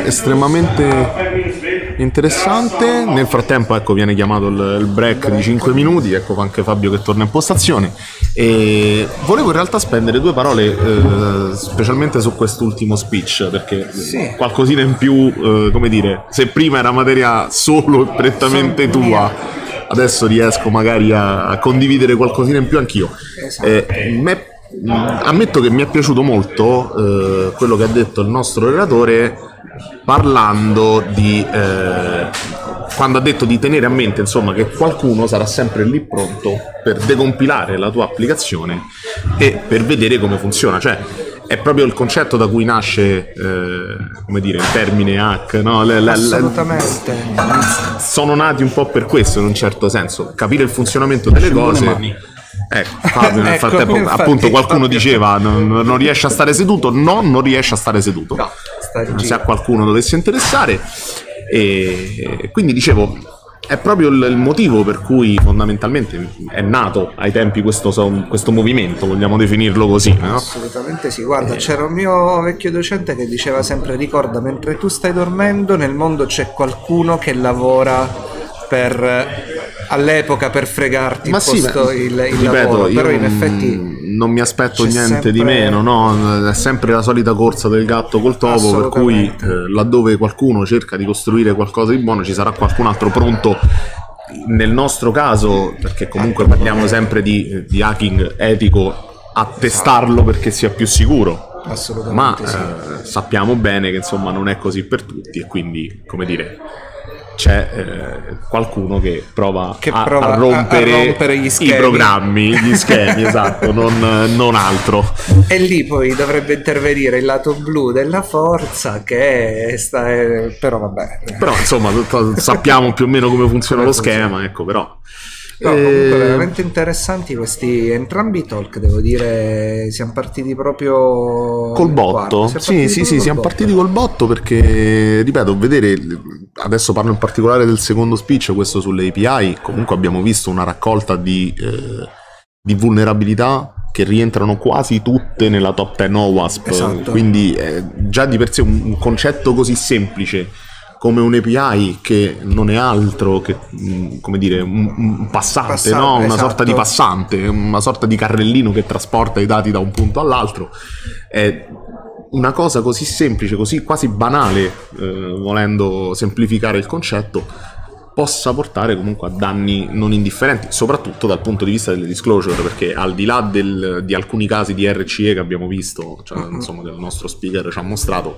Estremamente interessante. Nel frattempo, ecco, viene chiamato il break di 5 minuti. Ecco anche Fabio che torna in postazione. E volevo in realtà spendere due parole specialmente su quest'ultimo speech, perché qualcosina in più, come dire, se prima era materia solo e prettamente tua, adesso riesco magari a condividere qualcosina in più anch'io. Ammetto che mi è piaciuto molto quello che ha detto il nostro relatore, parlando di quando ha detto di tenere a mente, insomma, che qualcuno sarà sempre lì pronto per decompilare la tua applicazione e per vedere come funziona. Cioè è proprio il concetto da cui nasce, come dire, il termine hack, no? Assolutamente. Sono nati un po' per questo, in un certo senso, capire il funzionamento delle cose. Fabio, nel frattempo, appunto, qualcuno diceva non riesce a stare seduto. No, non riesce a stare seduto. No, se a qualcuno dovesse interessare. E quindi dicevo, è proprio il motivo per cui fondamentalmente è nato ai tempi questo movimento, vogliamo definirlo così, no? Assolutamente sì. Guarda, c'era un mio vecchio docente che diceva sempre: ricorda, mentre tu stai dormendo nel mondo c'è qualcuno che lavora all'epoca per fregarti il lavoro. Però in effetti non mi aspetto niente di meno, no? È sempre la solita corsa del gatto col topo, per cui laddove qualcuno cerca di costruire qualcosa di buono ci sarà qualcun altro pronto. Nel nostro caso, perché comunque parliamo sempre di hacking etico, a testarlo perché sia più sicuro. Ma sappiamo bene che insomma non è così per tutti, e quindi, come dire, c'è qualcuno che prova a rompere gli schemi. I programmi, gli schemi, esatto, non altro. E lì poi dovrebbe intervenire il lato blu della forza, che però vabbè. Però insomma sappiamo più o meno come funziona lo schema, ecco, però. No, comunque veramente interessanti questi entrambi i talk, devo dire. Siamo partiti proprio col botto. Sì, siamo partiti col botto, perché, ripeto, vedere, adesso parlo in particolare del secondo speech, questo sulle API. Comunque abbiamo visto una raccolta di vulnerabilità che rientrano quasi tutte nella top 10 OWASP. Esatto. Quindi già di per sé un concetto così semplice come un API, che non è altro che, come dire, un passante, no? Una sorta di passante, una sorta di carrellino che trasporta i dati da un punto all'altro. È una cosa così semplice, così quasi banale, volendo semplificare il concetto, possa portare comunque a danni non indifferenti, soprattutto dal punto di vista delle disclosure, perché al di là di alcuni casi di RCE che abbiamo visto, cioè, insomma, che il nostro speaker ci ha mostrato,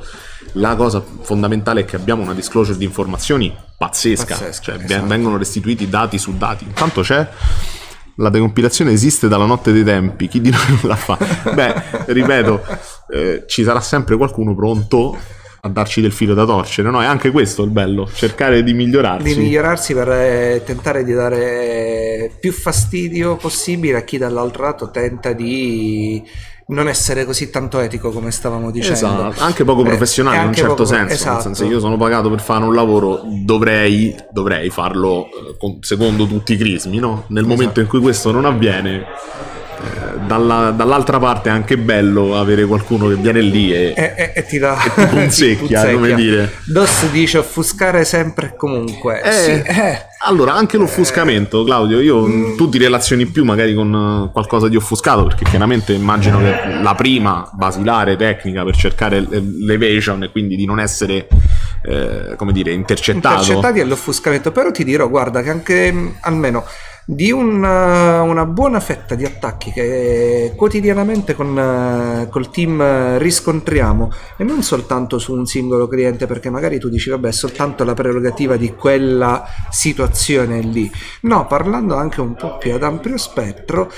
la cosa fondamentale è che abbiamo una disclosure di informazioni pazzesca, cioè esatto. Vengono restituiti dati su dati. Intanto c'è la decompilazione, esiste dalla notte dei tempi, chi di noi non la fa? Beh, ripeto, ci sarà sempre qualcuno pronto a darci del filo da torcere, no? È anche questo il bello, cercare di migliorarsi per tentare di dare più fastidio possibile a chi dall'altro lato tenta di non essere così tanto etico, come stavamo dicendo. Esatto, anche poco professionale in un certo senso, esatto. Nel senso, io sono pagato per fare un lavoro, dovrei farlo secondo tutti i crismi, no? Nel momento in cui questo non avviene, dall'altra parte è anche bello avere qualcuno che viene lì e ti dà e ti punzecchia, come dire. DOS dice offuscare sempre e comunque. Allora, anche l'offuscamento, Claudio, tu ti relazioni più magari con qualcosa di offuscato, perché chiaramente immagino che la prima basilare tecnica per cercare l'evasion, e quindi di non essere come dire, intercettati è l'offuscamento. Però ti dirò, guarda, che anche almeno di una buona fetta di attacchi che quotidianamente col team riscontriamo, e non soltanto su un singolo cliente, perché magari tu dici vabbè, è soltanto la prerogativa di quella situazione lì. No, parlando anche un po' più ad ampio spettro,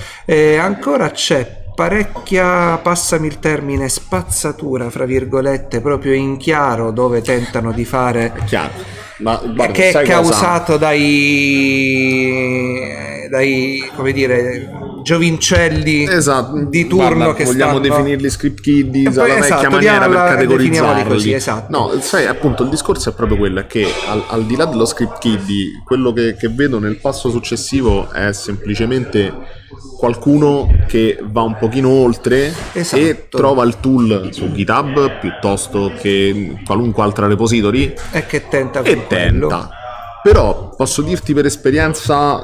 ancora c'è parecchia, passami il termine, spazzatura fra virgolette proprio in chiaro, dove tentano di fare, è chiaro. Ma guarda, che è causato dai dai, come dire, giovincelli di turno. Guarda, che vogliamo definirli script kiddies alla vecchia maniera per categorizzarli così, esatto. No, sai, appunto il discorso è proprio quello, è che al di là dello script kiddie, quello che vedo nel passo successivo è semplicemente qualcuno che va un pochino oltre, esatto, e trova il tool su GitHub piuttosto che qualunque altra repository e che tenta. Però posso dirti per esperienza,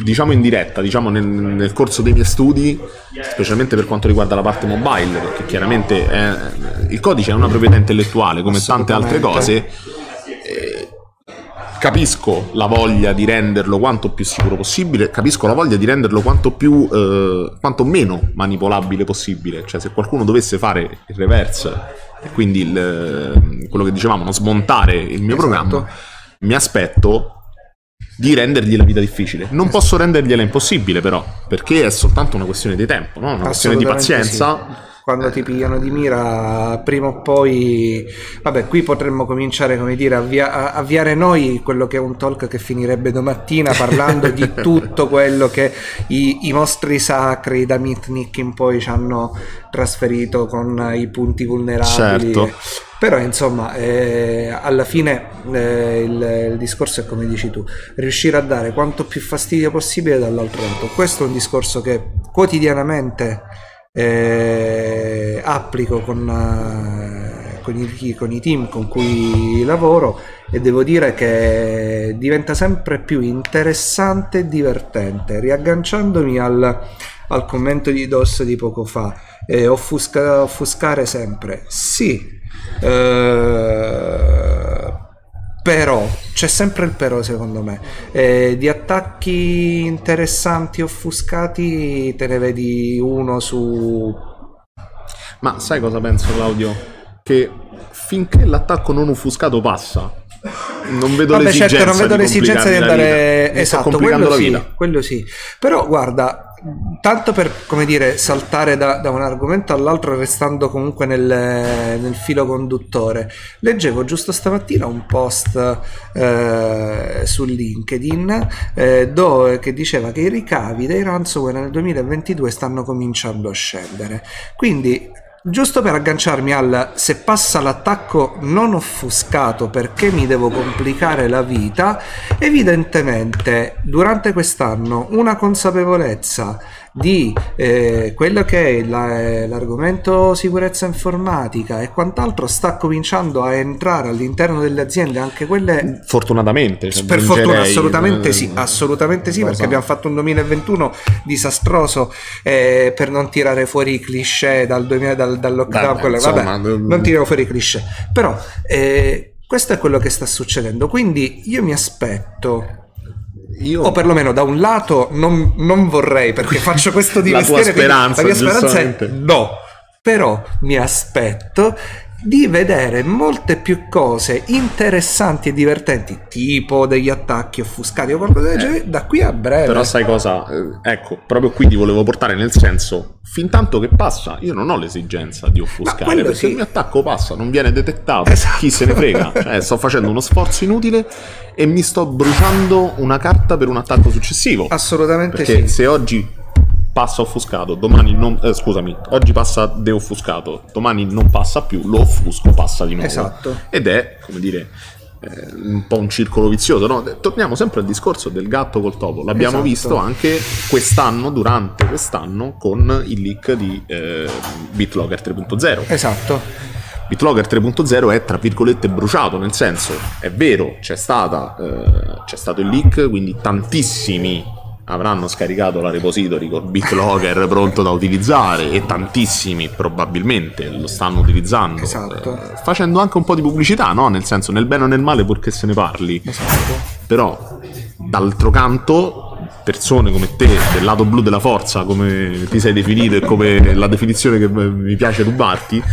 diciamo in diretta, diciamo nel corso dei miei studi, specialmente per quanto riguarda la parte mobile, perché chiaramente il codice è una proprietà intellettuale come tante altre cose. Capisco la voglia di renderlo quanto più sicuro possibile, capisco la voglia di renderlo quanto meno manipolabile possibile. Cioè, se qualcuno dovesse fare il reverse e quindi quello che dicevamo, non smontare il mio programma, mi aspetto di rendergli la vita difficile. Non posso rendergliela impossibile, però, perché è soltanto una questione di tempo, no? Una questione di pazienza. Sì. Quando ti pigliano di mira, prima o poi, vabbè, qui potremmo cominciare, come dire, a avviare noi quello che è un talk che finirebbe domattina parlando di tutto quello che i mostri sacri da Mitnick in poi ci hanno trasferito con i punti vulnerabili. Certo. Però insomma, alla fine il discorso è come dici tu, riuscire a dare quanto più fastidio possibile dall'altro lato. Questo è un discorso che quotidianamente applico con i team con cui lavoro, e devo dire che diventa sempre più interessante e divertente. Riagganciandomi al commento di DOS di poco fa, offuscare sempre, sì, però c'è sempre il però, secondo me. Di attacchi interessanti offuscati te ne vedi uno su... Ma sai cosa penso, Claudio? Che finché l'attacco non offuscato passa, non vedo l'esigenza, certo, non vedo l'esigenza di andare, esatto, quello sì. Però guarda, tanto per, come dire, saltare da un argomento all'altro, restando comunque nel filo conduttore, leggevo giusto stamattina un post su LinkedIn che diceva che i ricavi dei ransomware nel 2022 stanno cominciando a scendere. Quindi, giusto per agganciarmi al se passa l'attacco non offuscato, perché mi devo complicare la vita, evidentemente durante quest'anno una consapevolezza di quello che è l'argomento sicurezza informatica e quant'altro sta cominciando a entrare all'interno delle aziende, anche quelle fortunatamente, per fortuna, assolutamente sì, perché abbiamo fatto un 2021 disastroso, per non tirare fuori i cliché dal lockdown. Non tiriamo fuori i cliché, però questo è quello che sta succedendo. Quindi io mi aspetto, o perlomeno da un lato non vorrei, perché faccio questo di mestiere, la mia speranza è no, però mi aspetto di vedere molte più cose interessanti e divertenti, tipo degli attacchi offuscati o qualcosa del genere, da qui a breve. Però sai cosa? Ecco, proprio qui ti volevo portare, nel senso, fin tanto che passa, io non ho l'esigenza di offuscare, perché il mio attacco passa, non viene detettato, chi se ne frega, cioè sto facendo uno sforzo inutile e mi sto bruciando una carta per un attacco successivo. Assolutamente perché se oggi passa offuscato, domani non, oggi passa deoffuscato, domani non passa più, lo offusco, passa di nuovo. Esatto. Ed è, come dire, un po' un circolo vizioso, no? Torniamo sempre al discorso del gatto col topo. L'abbiamo visto anche quest'anno, durante quest'anno, con il leak di BitLocker 3.0. Esatto. BitLocker 3.0 è, tra virgolette, bruciato, nel senso, è vero, c'è stato il leak, quindi tantissimi avranno scaricato la repository con BitLocker pronto da utilizzare, e tantissimi probabilmente lo stanno utilizzando, facendo anche un po' di pubblicità, no? Nel senso, nel bene o nel male, purché se ne parli. Però d'altro canto, persone come te, del lato blu della forza, come ti sei definito e come la definizione che mi piace rubarti,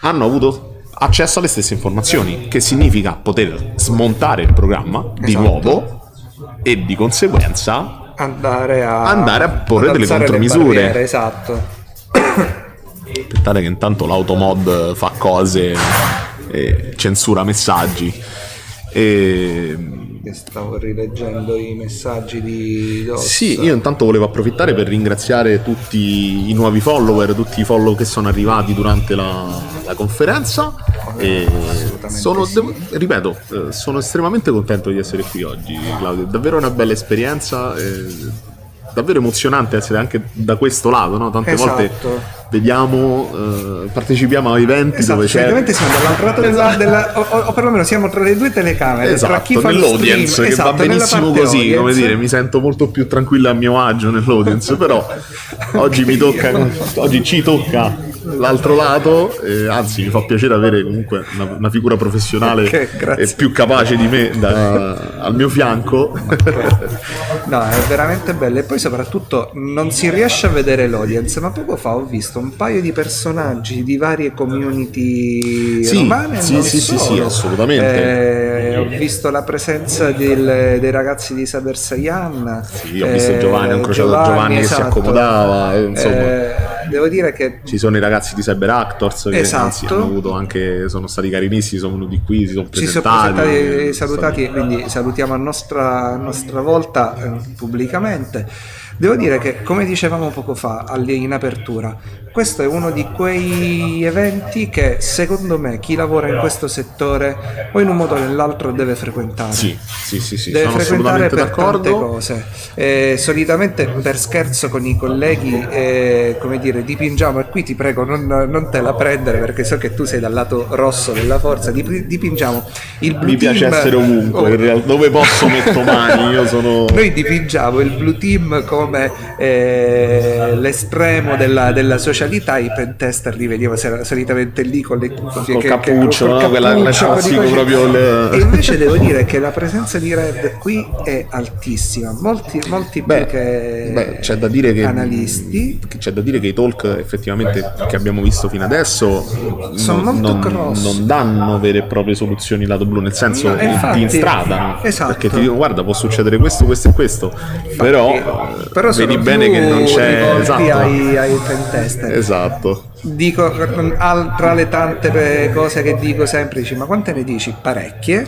hanno avuto accesso alle stesse informazioni, che significa poter smontare il programma di nuovo e di conseguenza andare a porre delle contromisure. Esatto. Aspettate che intanto l'automod fa cose e censura messaggi. che stavo rileggendo i messaggi di DOS. Sì, io intanto volevo approfittare per ringraziare tutti i nuovi follower, tutti i follow che sono arrivati durante la conferenza. E ripeto, sono estremamente contento di essere qui oggi, Claudio. È davvero una bella esperienza. Davvero emozionante essere anche da questo lato, no? Tante volte vediamo, partecipiamo a eventi dove c'è... Ovviamente siamo dall'altro lato o perlomeno siamo tra le due telecamere, tra chi fa nell'audience, che va benissimo così, audience. Come dire, mi sento molto più tranquillo a mio agio nell'audience, però oggi ci tocca l'altro lato, anzi mi fa piacere avere comunque una figura professionale più capace di me al mio fianco. No, è veramente bello. E poi soprattutto non si riesce a vedere l'audience, ma poco fa ho visto un paio di personaggi di varie community romane. Sì, assolutamente. Ho visto la presenza dei ragazzi di Cybersaiyan. Sì, ho visto Giovanni, ho incrociato Giovanni che si accomodava, insomma. Devo dire che ci sono i ragazzi di Cyber Actors che hanno avuto anche, sono stati carinissimi, sono venuti qui, si sono presentati, salutati, quindi salutiamo a nostra volta pubblicamente. Devo dire che, come dicevamo poco fa in apertura, questo è uno di quei eventi che secondo me chi lavora in questo settore o in un modo o nell'altro deve frequentare. Sì, deve sono frequentare per d'accordo. Tante cose. Solitamente per scherzo con i colleghi, come dire, dipingiamo, e qui ti prego non te la prendere perché so che tu sei dal lato rosso della forza, dipingiamo il blue Mi team. piace essere ovunque, in realtà, dove posso metto mani, Noi dipingiamo il blue team come l'estremo della socialità. I pentester li vediamo solitamente lì con le cuffie, col cappuccio, no? Quella classico proprio E invece devo dire che la presenza di Red qui è altissima, molti più che c'è da dire che analisti. C'è da dire che i talk effettivamente che abbiamo visto fino adesso sono non danno vere e proprie soluzioni lato blu, nel senso ti instradano, perché ti dicono guarda può succedere questo e questo, però vedi bene che non c'è, ai pentester. Esatto. Dico, tra le tante cose che dico sempre, dici ma quante ne dici? Parecchie.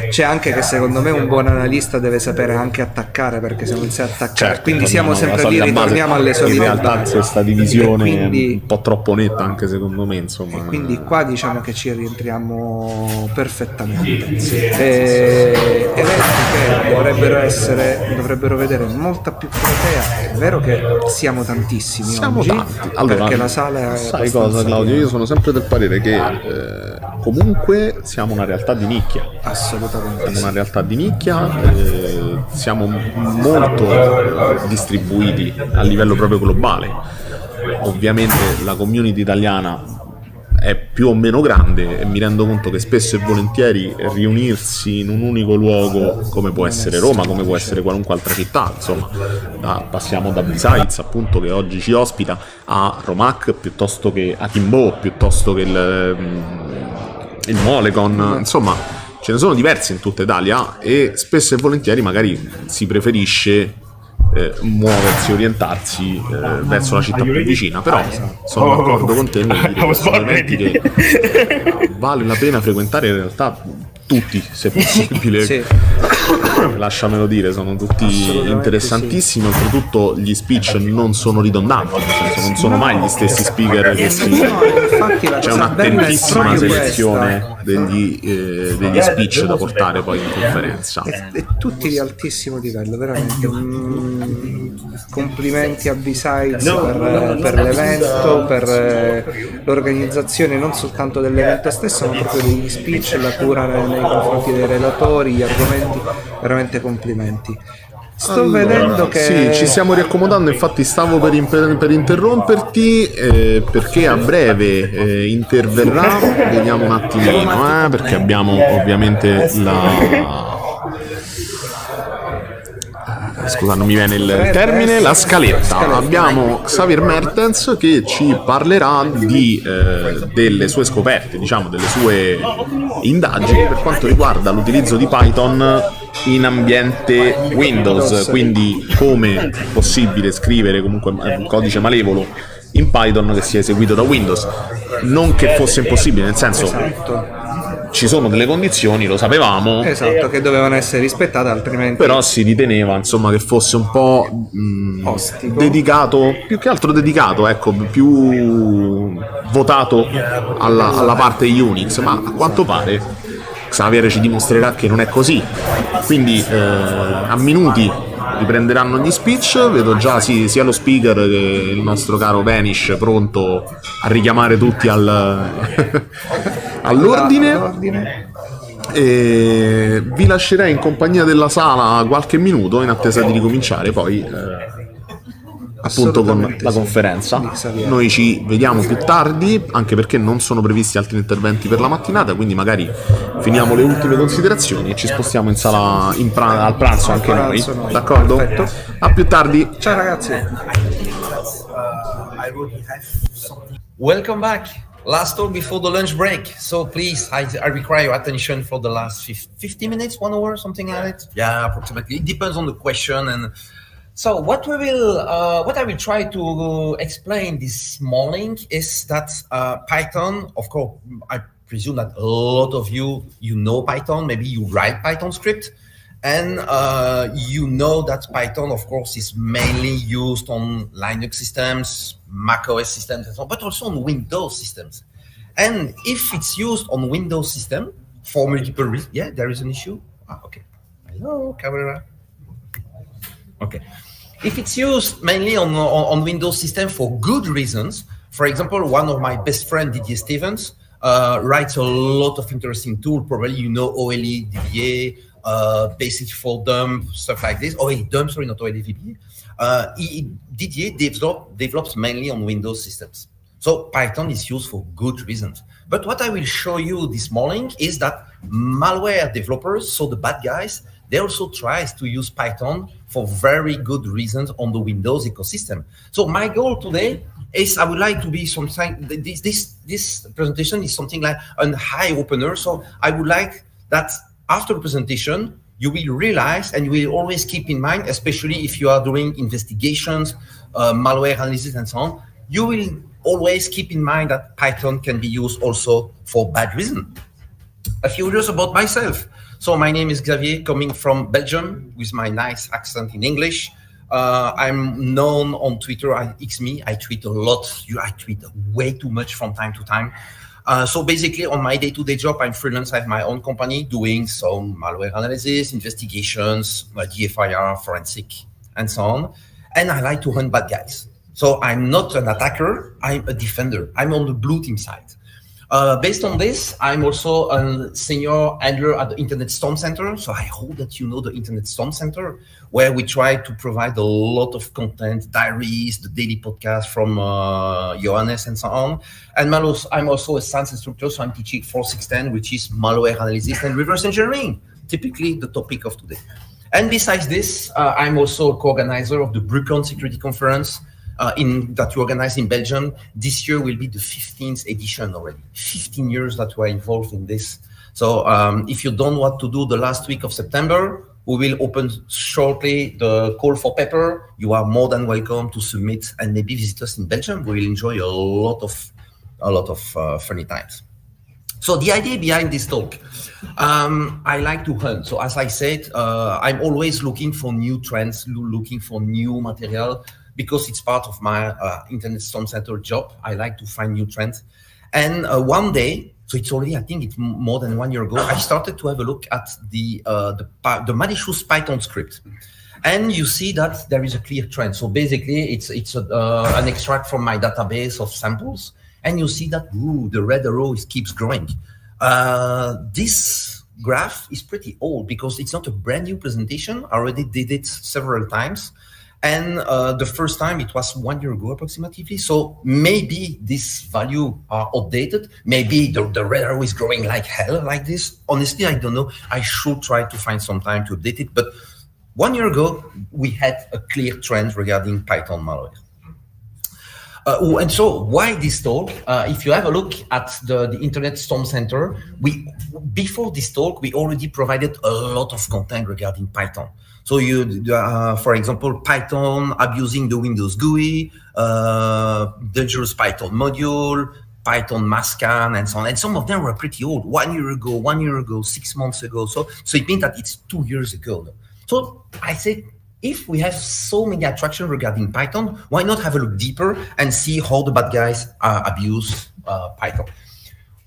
C'è anche che secondo me un buon analista deve sapere anche attaccare, perché se non sai attaccare, quindi siamo sempre lì, ritorniamo alle solite in realtà basi. Questa divisione è un po' troppo netta anche secondo me, insomma. E quindi qua diciamo che ci rientriamo perfettamente. Eventi che dovrebbero vedere molta più platea. È vero che siamo tantissimi, siamo oggi, tanti. Allora, perché la sala è, sai cosa, Claudio? Io sono sempre del parere che comunque siamo una realtà di nicchia. Assolutamente. Siamo una realtà di nicchia, siamo molto distribuiti a livello proprio globale. Ovviamente la community italiana è più o meno grande e mi rendo conto che spesso e volentieri riunirsi in un unico luogo, come può essere Roma, come può essere qualunque altra città, insomma, passiamo da BSides appunto che oggi ci ospita a Romac, piuttosto che a Kimbo, piuttosto che il Molecon, insomma ce ne sono diverse in tutta Italia e spesso e volentieri magari si preferisce muoversi, orientarsi verso la città più vicina, però sono d'accordo con te nel dire personalmente che vale la pena frequentare in realtà tutti, se possibile. Lasciamelo dire, sono tutti interessantissimi, oltretutto gli speech non sono ridondanti, nel senso non sono mai gli stessi speaker che c'è un'attentissima selezione degli speech da portare poi in conferenza e tutti di altissimo livello, veramente. Complimenti a BSides per l'evento, per l'organizzazione non soltanto dell'evento stesso ma proprio degli speech, la cura nei confronti dei relatori, gli argomenti, veramente complimenti. Sto vedendo che sì, ci stiamo riaccomodando, infatti stavo per interromperti perché a breve interverrà, vediamo un attimino, perché abbiamo ovviamente scusa non mi viene il termine, la scaletta. Abbiamo Xavier Mertens che ci parlerà delle sue scoperte, diciamo delle sue indagini per quanto riguarda l'utilizzo di Python in ambiente Windows, quindi come è possibile scrivere comunque un codice malevolo in Python che sia eseguito da Windows. Non che fosse impossibile, nel senso ci sono delle condizioni, lo sapevamo. Esatto, che dovevano essere rispettate, altrimenti... Però si riteneva, insomma, che fosse un po' dedicato, più che altro dedicato, ecco, più votato alla parte UNIX, ma a quanto pare Xavier ci dimostrerà che non è così. Quindi a minuti riprenderanno gli speech, vedo già sia lo speaker che il nostro caro Vanish pronto a richiamare tutti all'ordine. E vi lascerei in compagnia della sala qualche minuto in attesa di ricominciare poi appunto con la conferenza. Noi ci vediamo più tardi, anche perché non sono previsti altri interventi per la mattinata, quindi magari finiamo le ultime considerazioni e ci spostiamo in sala al pranzo anche noi, d'accordo? Perfetto. A più tardi. Ciao ragazzi. Welcome back. Last talk before the lunch break. So please, I require your attention for the last 50 minutes, 1 hour, something like that. Yeah, approximately. It depends on the question. And so what I will try to explain this morning is that Python, of course, I presume that a lot of you know Python. Maybe you write Python script. And you know that Python, of course, is mainly used on Linux systems, Mac OS systems, and so on, but also on Windows systems. And if it's used on Windows system for multiple reasons, yeah, there is an issue. Okay. Hello, camera. Okay. If it's used mainly on Windows system for good reasons, for example, one of my best friends, Didier Stevens, writes a lot of interesting tools. Probably you know OLE, DBA, basic for dump, stuff like this. OLE dump, sorry, not OLE DBA. Didier develops mainly on Windows systems. So Python is used for good reasons. But what I will show you this morning is that malware developers, so the bad guys, they also try to use Python for very good reasons on the Windows ecosystem. So my goal today is I would like to be something, this presentation is something like an eye opener. So I would like that after the presentation, you will realize and you will always keep in mind, especially if you are doing investigations, malware analysis and so on, you will always keep in mind that Python can be used also for bad reason. A few words about myself. So my name is Xavier, coming from Belgium with my nice accent in English. I'm known on Twitter, XMe. I tweet a lot. I tweet way too much from time to time. So basically on my day-to-day job, I'm freelance. I have my own company doing some malware analysis, investigations, DFIR, forensic, and so on. And I like to hunt bad guys. So I'm not an attacker, I'm a defender. I'm on the blue team side. Based on this, I'm also a senior handler at the Internet Storm Center. So I hope that you know the Internet Storm Center, where we try to provide a lot of content, diaries, the daily podcast from Johannes and so on. And I'm also a science instructor, so I'm teaching 4610, which is malware analysis and reverse engineering, typically the topic of today. And besides this, I'm also a co-organizer of the Bruckon Security Conference, that we organize in Belgium. This year will be the 15th edition already. 15 years that we're involved in this. So if you don't want to do the last week of September, we will open shortly the call for paper. You are more than welcome to submit and maybe visit us in Belgium. We will enjoy a lot of funny times. So the idea behind this talk, I like to hunt. So as I said, I'm always looking for new trends, looking for new material, because it's part of my Internet Storm Center job. I like to find new trends. And one day, so it's already, I think it's more than 1 year ago, I started to have a look at the malicious Python script. And you see that there is a clear trend. So basically, it's an extract from my database of samples. And you see that, ooh, the red arrow keeps growing. This graph is pretty old because it's not a brand new presentation. I already did it several times. And the first time it was 1 year ago approximately. So maybe this value are outdated. Maybe the red arrow is growing like hell like this. Honestly, I don't know. I should try to find some time to update it. But 1 year ago, we had a clear trend regarding Python malware. And so why this talk? If you have a look at the Internet Storm Center, before this talk, we already provided a lot of content regarding Python. So for example, Python abusing the Windows GUI, dangerous Python module, Python Mascan and so on. And some of them were pretty old, 1 year ago, 6 months ago. So it means that it's 2 years ago. So I said, if we have so many attractions regarding Python, why not have a look deeper and see how the bad guys abuse Python?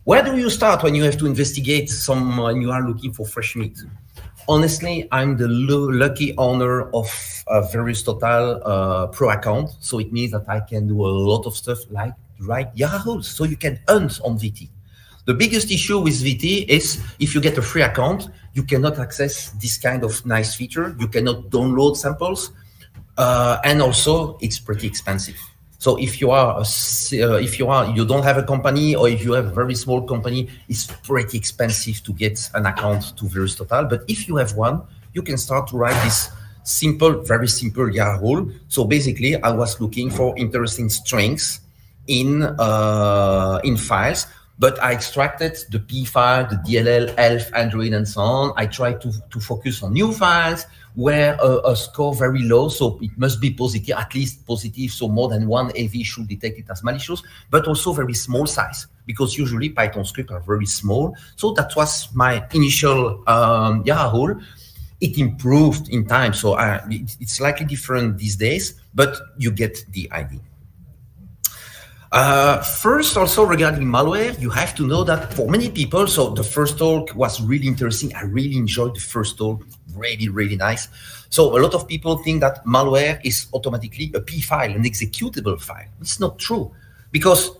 Where do you start when you have to investigate some, you are looking for fresh meat? Honestly, I'm the lucky owner of a VirusTotal Pro account. So it means that I can do a lot of stuff like write Yahoo. So you can hunt on VT. The biggest issue with VT is if you get a free account, you cannot access this kind of nice feature. You cannot download samples. And also it's pretty expensive. So if you are, you don't have a company, or if you have a very small company, it's pretty expensive to get an account to VirusTotal. But if you have one, you can start to write this simple, very simple YARN. So basically, I was looking for interesting strings in files, but I extracted the P file, the DLL, ELF, Android, and so on. I tried to focus on new files where a score very low, so it must be positive, at least positive, so more than one AV should detect it as malicious, but also very small size, because usually Python scripts are very small. So that was my initial YARN. It improved in time, so it's slightly different these days, but you get the idea. First, also regarding malware, you have to know that for many people, so the first talk was really interesting. I really enjoyed the first talk, really, really nice. So a lot of people think that malware is automatically a P file, an executable file. It's not true, because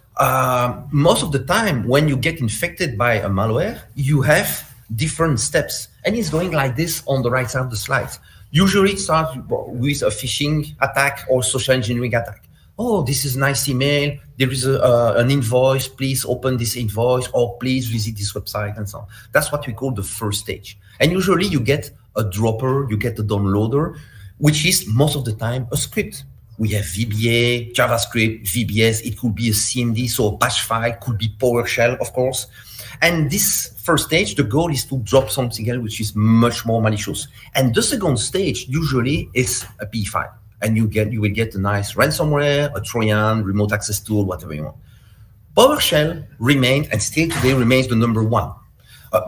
most of the time when you get infected by a malware, you have different steps, and it's going like this on the right side of the slide. Usually it starts with a phishing attack or social engineering attack. Oh, this is a nice email. There is an invoice. Please open this invoice, or please visit this website, and so on. That's what we call the first stage. And usually you get a dropper, you get a downloader, which is most of the time a script. We have VBA, JavaScript, VBS. It could be a CMD, so a bash file, could be PowerShell, of course. And this first stage, the goal is to drop something else which is much more malicious. And the second stage usually is a P file. And you will get a nice ransomware, a Trojan, remote access tool, whatever you want. PowerShell remained, and still today remains, the number one.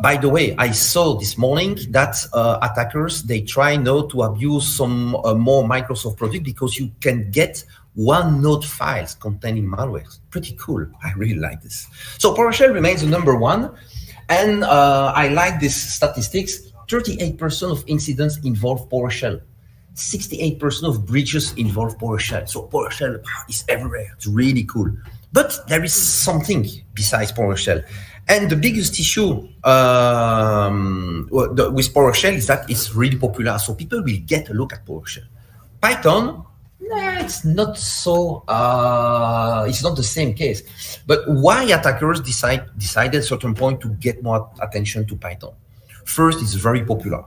By the way, I saw this morning that attackers, they try now to abuse some more Microsoft products, because you can get OneNote files containing malware. Pretty cool. I really like this. So PowerShell remains the number one. And I like this statistics. 38% of incidents involve PowerShell. 68% of breaches involve PowerShell. So PowerShell is everywhere. It's really cool. But there is something besides PowerShell. And the biggest issue with PowerShell is that it's really popular. So people will get a look at PowerShell. Python, it's not so, it's not the same case. But why attackers decided at a certain point to get more attention to Python? First, it's very popular.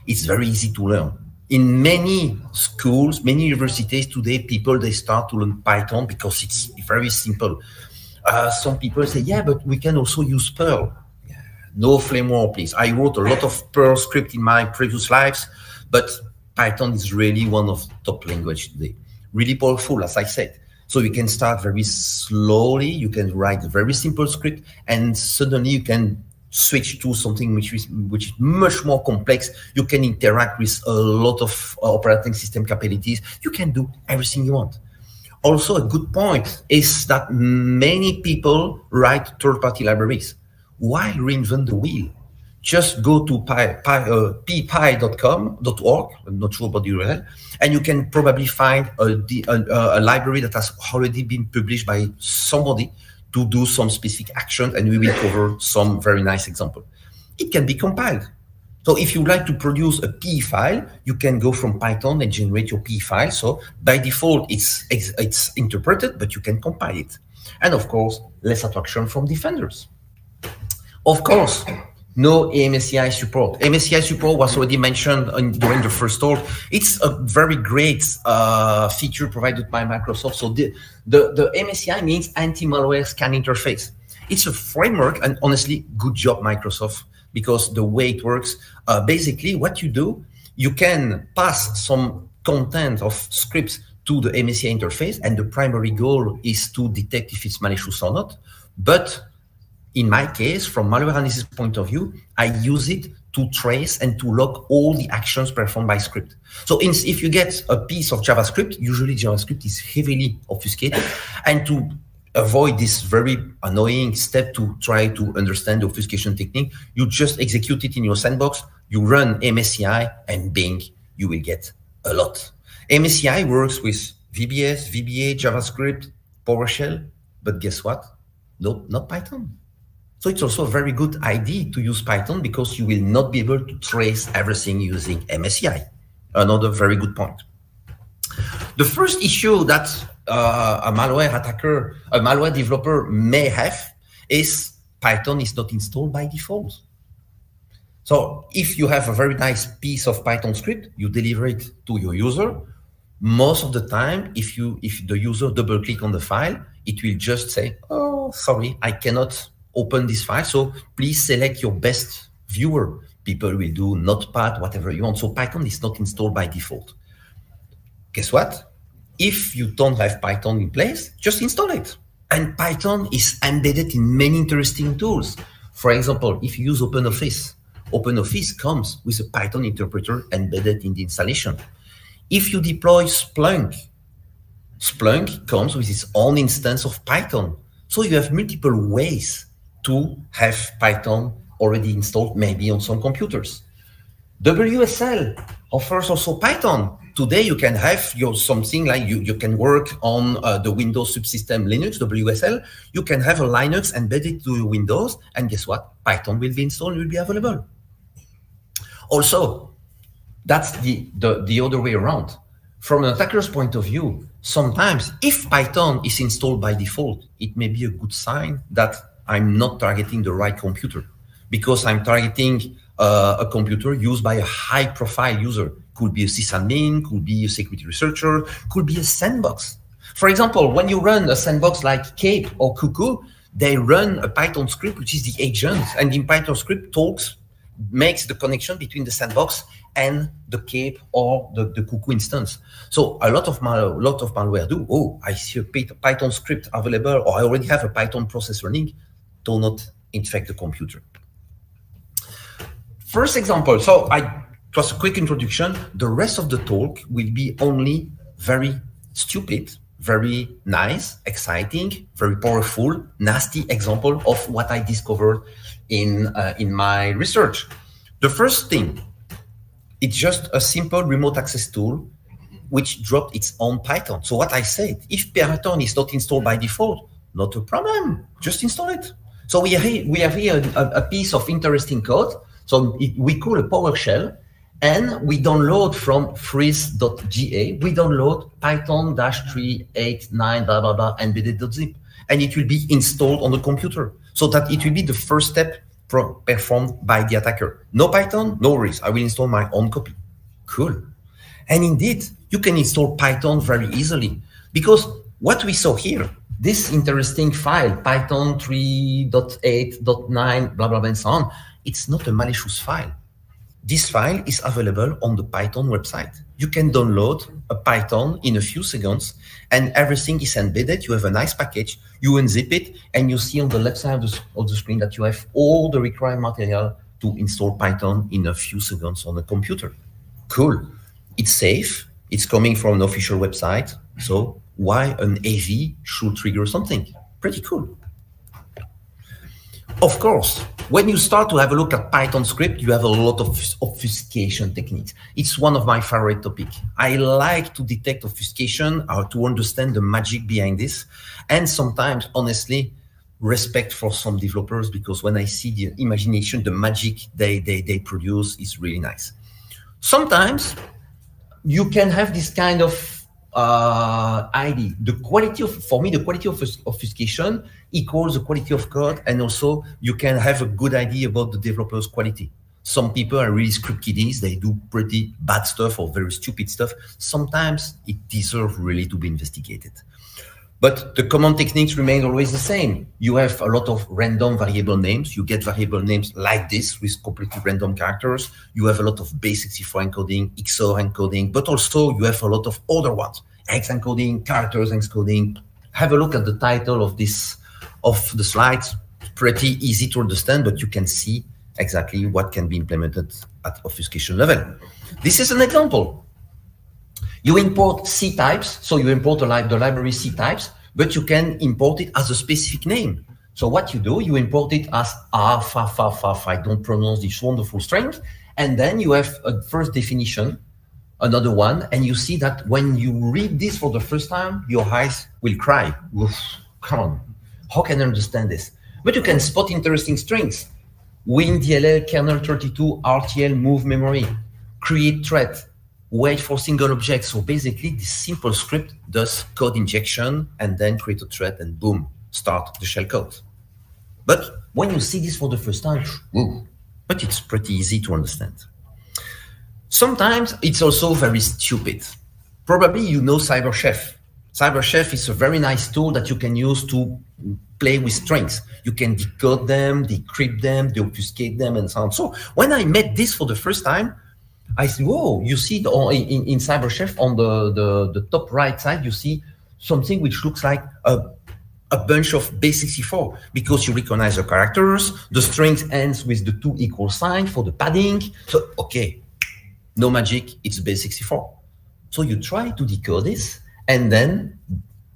It's very easy to learn. In many schools, many universities today, people, they start to learn Python because it's very simple. Some people say, yeah, but we can also use Perl. Yeah, no flame war, please. I wrote a lot of Perl script in my previous lives, but Python is really one of the top languages today. Really powerful, as I said. So you can start very slowly, you can write a very simple script, and suddenly you can switch to something which is much more complex. You can interact with a lot of operating system capabilities. You can do everything you want. Also, a good point is that many people write third-party libraries. Why reinvent the wheel? Just go to ppy.com.org, I'm not sure about the URL, and you can probably find a library that has already been published by somebody to do some specific action, and we will cover some very nice example. It can be compiled. So if you like to produce a P file, you can go from Python and generate your P file. So by default, it's interpreted, but you can compile it. And of course, less attraction from defenders. Of course, no MSCI support. MSCI support was already mentioned during the first talk. It's a very great feature provided by Microsoft. So the MSCI means anti-malware scan interface. It's a framework, and honestly, good job, Microsoft, because the way it works, basically what you do, you can pass some content of scripts to the MSCI interface, and the primary goal is to detect if it's malicious or not. But in my case, from malware analysis point of view, I use it to trace and to log all the actions performed by script. So if you get a piece of JavaScript, usually JavaScript is heavily obfuscated, and to avoid this very annoying step to try to understand the obfuscation technique, you just execute it in your sandbox, you run MSCI, and bing, you will get a lot. MSCI works with VBS, VBA, JavaScript, PowerShell, but guess what? No, not Python. So it's also a very good idea to use Python because you will not be able to trace everything using MSCI. Another very good point. The first issue that a malware attacker, a malware developer may have is Python is not installed by default. So if you have a very nice piece of Python script, you deliver it to your user. Most of the time, if the user double click on the file, it will just say, oh, sorry, I cannot open this file. So please select your best viewer. People will do Notepad, whatever you want. So Python is not installed by default. Guess what? If you don't have Python in place, just install it. And Python is embedded in many interesting tools. For example, if you use OpenOffice, OpenOffice comes with a Python interpreter embedded in the installation. If you deploy Splunk, Splunk comes with its own instance of Python. So you have multiple ways to have Python already installed, maybe on some computers. WSL offers also Python. Today you can have something like you can work on the Windows subsystem Linux, WSL. You can have a Linux embedded to your Windows, and guess what? Python will be installed, will be available. Also, that's the other way around. From an attacker's point of view, sometimes if Python is installed by default, it may be a good sign that I'm not targeting the right computer, because I'm targeting a computer used by a high-profile user. Could be a sysadmin, could be a security researcher, could be a sandbox. For example, when you run a sandbox like Cape or Cuckoo, they run a Python script, which is the agent, and in Python script makes the connection between the sandbox and the Cape or the Cuckoo instance. So a lot of malware do, oh, I see a Python script available, or I already have a Python process running, do not infect the computer. First example, so it was a quick introduction. The rest of the talk will be only very stupid, very nice, exciting, very powerful, nasty example of what I discovered in my research. The first thing, it's just a simple remote access tool which dropped its own Python. So what I said, if Python is not installed by default, not a problem, just install it. So we have here a piece of interesting code. So we call a PowerShell, and we download from freeze.ga, we download python-389 blah, blah, blah, embedded.zip, and it will be installed on the computer. So that it will be the first step performed by the attacker. No Python, no worries, I will install my own copy. Cool. And indeed, you can install Python very easily, because what we saw here, this interesting file, Python 3.8.9, blah, blah, blah, and so on, it's not a malicious file. This file is available on the Python website. You can download a Python in a few seconds, and everything is embedded. You have a nice package, you unzip it, and you see on the left side of the screen that you have all the required material to install Python in a few seconds on a computer. Cool. It's safe. It's coming from an official website. So why an AV should trigger something? Pretty cool. Of course, when you start to have a look at Python script, you have a lot of obfuscation techniques. It's one of my favorite topics. I like to detect obfuscation, or to understand the magic behind this. And sometimes, honestly, respect for some developers, because when I see the imagination, the magic they produce is really nice. Sometimes you can have this kind of idea. The quality of, for me, the quality of obfuscation equals the quality of code, and also you can have a good idea about the developer's quality. Some people are really script kiddies, they do pretty bad stuff or very stupid stuff. Sometimes it deserves really to be investigated. But the common techniques remain always the same. You have a lot of random variable names. You get variable names like this with completely random characters. You have a lot of base64 encoding, XOR encoding, but also you have a lot of other ones. Hex encoding, characters encoding. Have a look at the title of this of the slides. Pretty easy to understand, but you can see exactly what can be implemented at obfuscation level. This is an example. You import C types, so you import the library C types, but you can import it as a specific name. So what you do, you import it as I don't pronounce this wonderful string, and then you have a first definition, another one, and you see that when you read this for the first time, your eyes will cry. Oof, come on, how can I understand this? But you can spot interesting strings. WinDLL kernel 32 RTL move memory, create thread, wait for single object. So basically this simple script does code injection and then create a thread and boom, start the shell code. But when you see this for the first time, whoa, but it's pretty easy to understand. Sometimes it's also very stupid. Probably you know CyberChef. CyberChef is a very nice tool that you can use to play with strings. You can decode them, decrypt them, deobfuscate them, and so on. So when I met this for the first time, I said, whoa, you see in CyberChef on the top right side, you see something which looks like a bunch of base64 because you recognize the characters, the strings ends with the 2 = sign for the padding. So, okay, no magic, it's base64. So you try to decode this, and then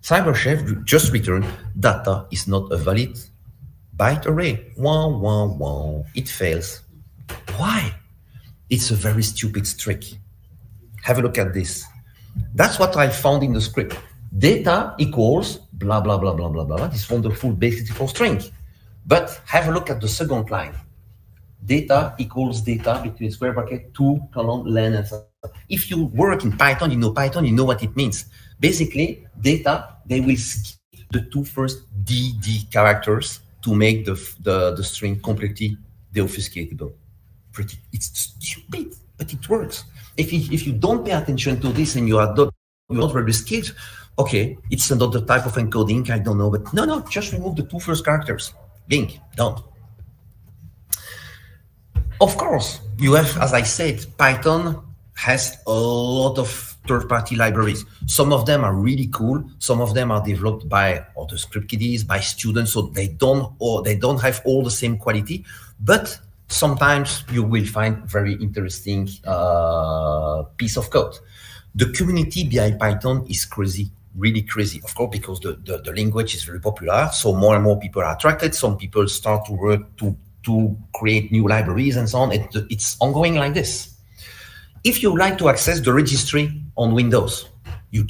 CyberChef just returned data is not a valid byte array. Wow, wow, wow, it fails. Why? It's a very stupid trick. Have a look at this. That's what I found in the script. Data equals blah, blah, blah, blah, blah, blah, this wonderful base64 string. But have a look at the second line. Data equals data between square bracket 2, len, and so on. If you work in Python, you know what it means. Basically, data, they will skip the 2 first DD characters to make the string completely deobfuscatable. It's stupid, but it works. If you don't pay attention to this and you are not very skilled, okay, it's another type of encoding, I don't know, but no, just remove the 2 first characters. Bing, done. Of course, you have, as I said, Python has a lot of third-party libraries. Some of them are really cool. Some of them are developed by other script kiddies, by students, so they don't have all the same quality. But sometimes you will find very interesting piece of code. The community behind Python is crazy, really crazy. Of course, because the language is very popular, so more and more people are attracted. Some people start to work to create new libraries and so on. It's ongoing like this. If you like to access the registry on Windows, you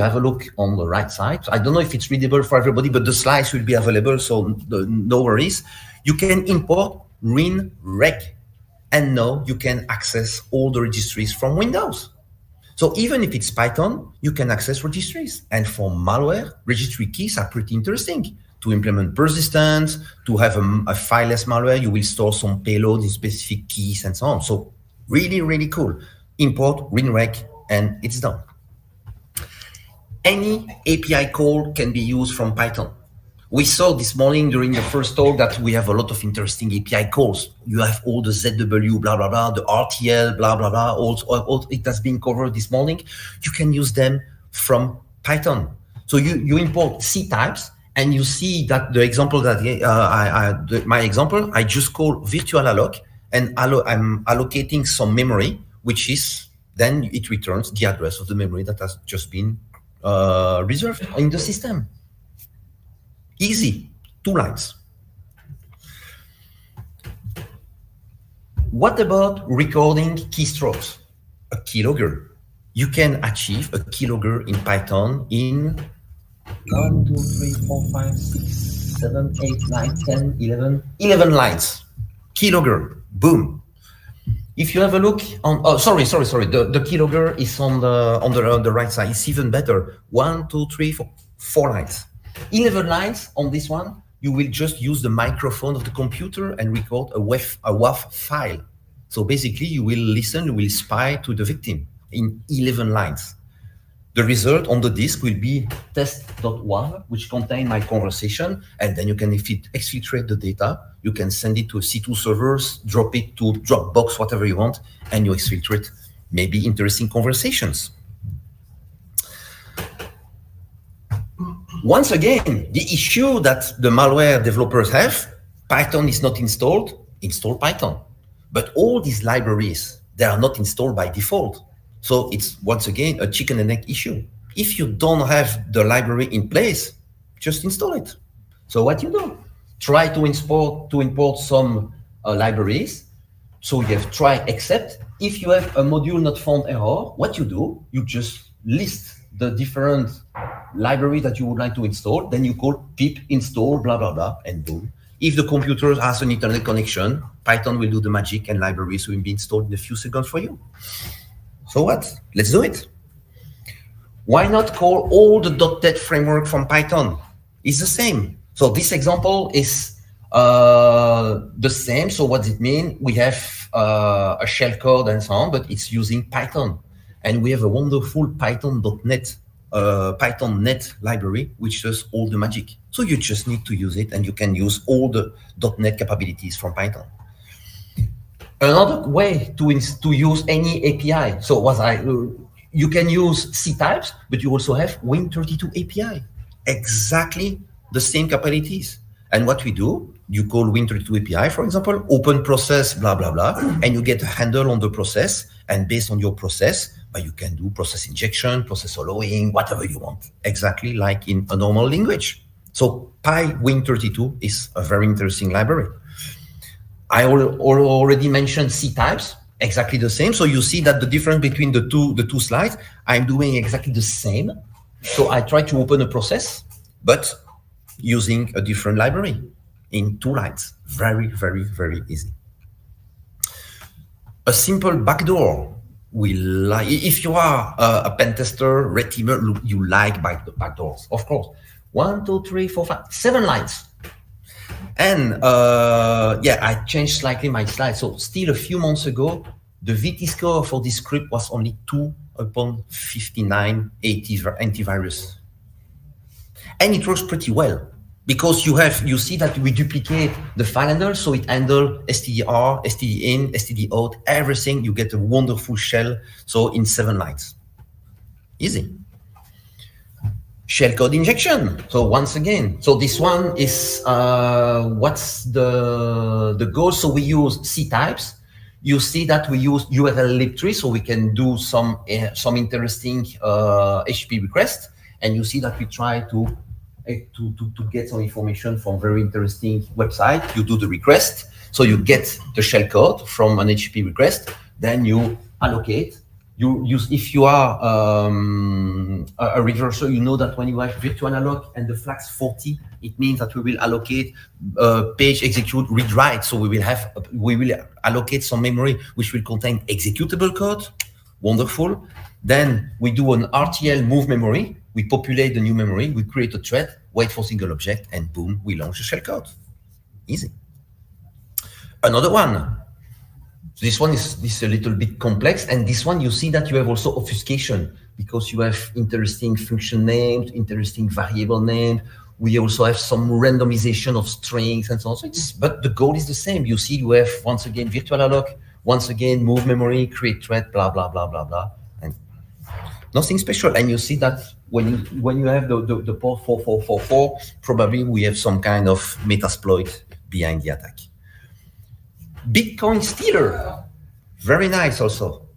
have a look on the right side. I don't know if it's readable for everybody, but the slides will be available, so no worries. You can import rin-reg, and now you can access all the registries from Windows. So even if it's Python, you can access registries. And for malware, registry keys are pretty interesting. To implement persistence, to have a fileless malware, you will store some payload in specific keys and so on. So really, really cool. Import rin-reg, and it's done. Any API call can be used from Python. We saw this morning during the first talk that we have a lot of interesting API calls. You have all the ZW, blah, blah, blah, the RTL, blah, blah, blah, all it has been covered this morning. You can use them from Python. So you import C types, and you see that the example that my example, I just call virtual alloc, and I'm allocating some memory, which is, then it returns the address of the memory that has just been reserved in the system. Easy, 2 lines. What about recording keystrokes? A keylogger. You can achieve a keylogger in Python in 1, 2, 3, 4, 5, 6, 7, 8, 9, 10, 11 lines. Keylogger, boom. If you have a look on, oh, sorry. The keylogger is on the right side. It's even better. 1, 2, 3, 4 lines. 11 lines on this one. You will just use the microphone of the computer and record a WAV file. So basically, you will listen, you will spy to the victim in 11 lines. The result on the disk will be test.wav, which contain my conversation, and then you can exfiltrate the data. You can send it to C2 servers, drop it to Dropbox, whatever you want, and you exfiltrate maybe interesting conversations. Once again, the issue that the malware developers have, Python is not installed, install Python. But all these libraries, they are not installed by default. So it's, once again, a chicken and egg issue. If you don't have the library in place, just install it. So what you do? Try to import some libraries. So you have try except. If you have a module not found error, what you do, you just list the different library that you would like to install, then you call pip install blah blah blah, and boom. If the computer has an internet connection, Python will do the magic and libraries will be installed in a few seconds for you. So what? Let's do it. Why not call all the .NET framework from Python? It's the same. So this example is the same. So what does it mean? We have a shell code and so on, but it's using Python. And we have a wonderful Python.NET, Python.NET library, which does all the magic. So you just need to use it, and you can use all the .NET capabilities from Python. Another way to use any API. So you can use C types, but you also have Win32 API. Exactly the same capabilities. And what we do, you call Win32 API, for example, open process, blah, blah, blah, and you get a handle on the process. And based on your process, you can do process injection, process allowing, whatever you want, exactly like in a normal language. So PyWin32 is a very interesting library. I already mentioned C types, exactly the same. So you see that the difference between the two slides, I'm doing exactly the same. So I try to open a process, but using a different library in 2 lines. Very, very, very easy. A simple backdoor. If you are a pen tester, red teamer, you like backdoors, of course. 1, 2, 3, 4, 5, 7 lines. And yeah, I changed slightly my slide. So still a few months ago, the VT score for this script was only 2 upon 59 antivirus. And it works pretty well. Because you see that we duplicate the file handle, so it handles stdr, stdin, stdout, everything. You get a wonderful shell. So in 7 lines, easy. Shellcode injection. So once again, so this one is what's the goal? So we use C types. You see that we use URL lib3, so we can do some interesting HTTP requests, and you see that we try to get some information from very interesting website. You do the request, so you get the shellcode from an HTTP request, then you allocate. If you are a reverser, you know that when you have virtual alloc and the flags 40, it means that we will allocate page execute read write. So we will allocate some memory which will contain executable code. Wonderful. Then we do an RTL move memory. We populate the new memory. We create a thread, wait for single object, and boom, we launch the shellcode. Easy. Another one. This one is a little bit complex, and this one you see that you have also obfuscation because you have interesting function names, interesting variable names. We also have some randomization of strings and so on. So but the goal is the same. You see, you have once again virtual alloc, once again move memory, create thread, blah blah blah blah blah, and nothing special. And you see that when you have the port 4444, probably we have some kind of metasploit behind the attack. Bitcoin stealer, very nice also.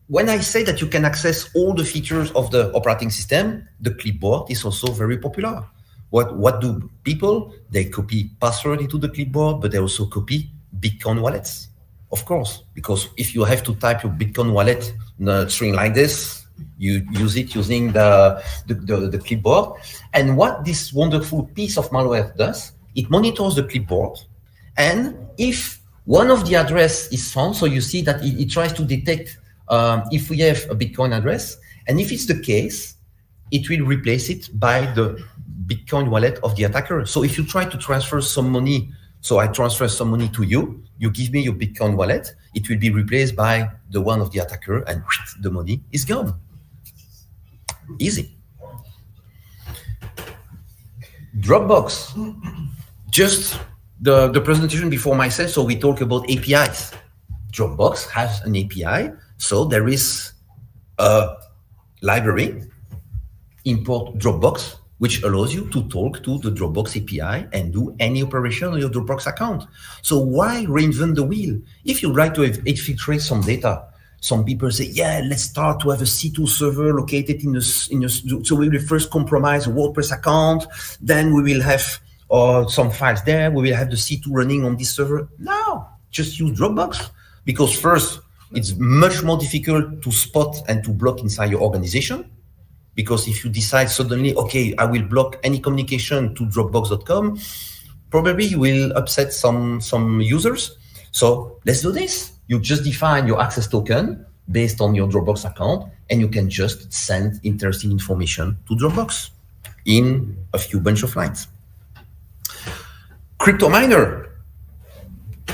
When I say that you can access all the features of the operating system, the clipboard is also very popular. What do people? They copy password into the clipboard, but they also copy Bitcoin wallets, of course, because if you have to type your Bitcoin wallet in a string like this, you use it using the clipboard. And what this wonderful piece of malware does, it monitors the clipboard, and if one of the address is found, so you see that it tries to detect if we have a Bitcoin address, and if it's the case, it will replace it by the Bitcoin wallet of the attacker. So if you try to transfer some money, so I transfer some money to you, you give me your Bitcoin wallet, it will be replaced by the one of the attacker, and the money is gone. Easy. Dropbox. Just the presentation before myself, so we talk about APIs. Dropbox has an API, so there is a library import Dropbox, which allows you to talk to the Dropbox API and do any operation on your Dropbox account. So why reinvent the wheel? If you like to exfiltrate some data, some people say, yeah, let's start to have a C2 server located in a so we will first compromise a WordPress account, then we will have some files there, we will have the C2 running on this server. No, just use Dropbox, because first, it's much more difficult to spot and to block inside your organization. Because if you decide suddenly, okay, I will block any communication to Dropbox.com, probably you will upset some users. So let's do this. You just define your access token based on your Dropbox account, and you can just send interesting information to Dropbox in a few bunch of lines. Crypto miner.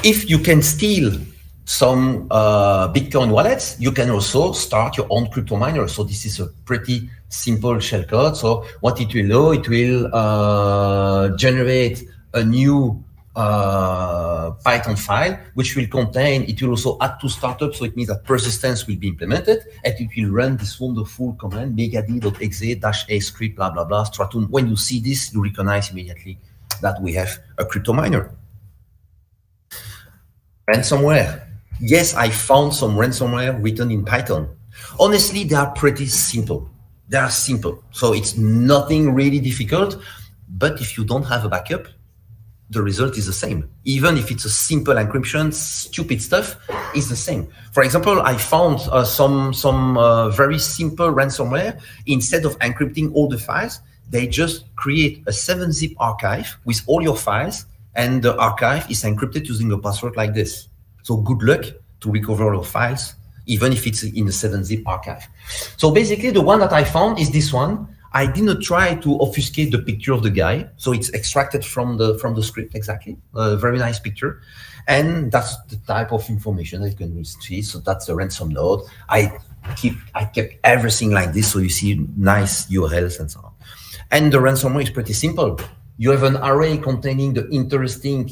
If you can steal some Bitcoin wallets, you can also start your own crypto miner. So this is a pretty simple shellcode. So what it will do, it will generate a new Python file, which will contain, it will also add to startup. So it means that persistence will be implemented, and it will run this wonderful command, megad.exe-a script, blah, blah, blah, stratum. When you see this, you recognize immediately that we have a crypto miner. Ransomware. Yes, I found some ransomware written in Python. Honestly, they are pretty simple. They are simple. So it's nothing really difficult. But if you don't have a backup, the result is the same. Even if it's a simple encryption, stupid stuff is the same. For example, I found some very simple ransomware. Instead of encrypting all the files, they just create a 7-zip archive with all your files, and the archive is encrypted using a password like this. So good luck to recover your files, even if it's in a 7-zip archive. So basically, the one that I found is this one. I didn't try to obfuscate the picture of the guy, so it's extracted from the script exactly. A very nice picture, and that's the type of information that you can see. So that's a ransom node. I kept everything like this, so you see nice URLs and so on. And the ransomware is pretty simple. You have an array containing the interesting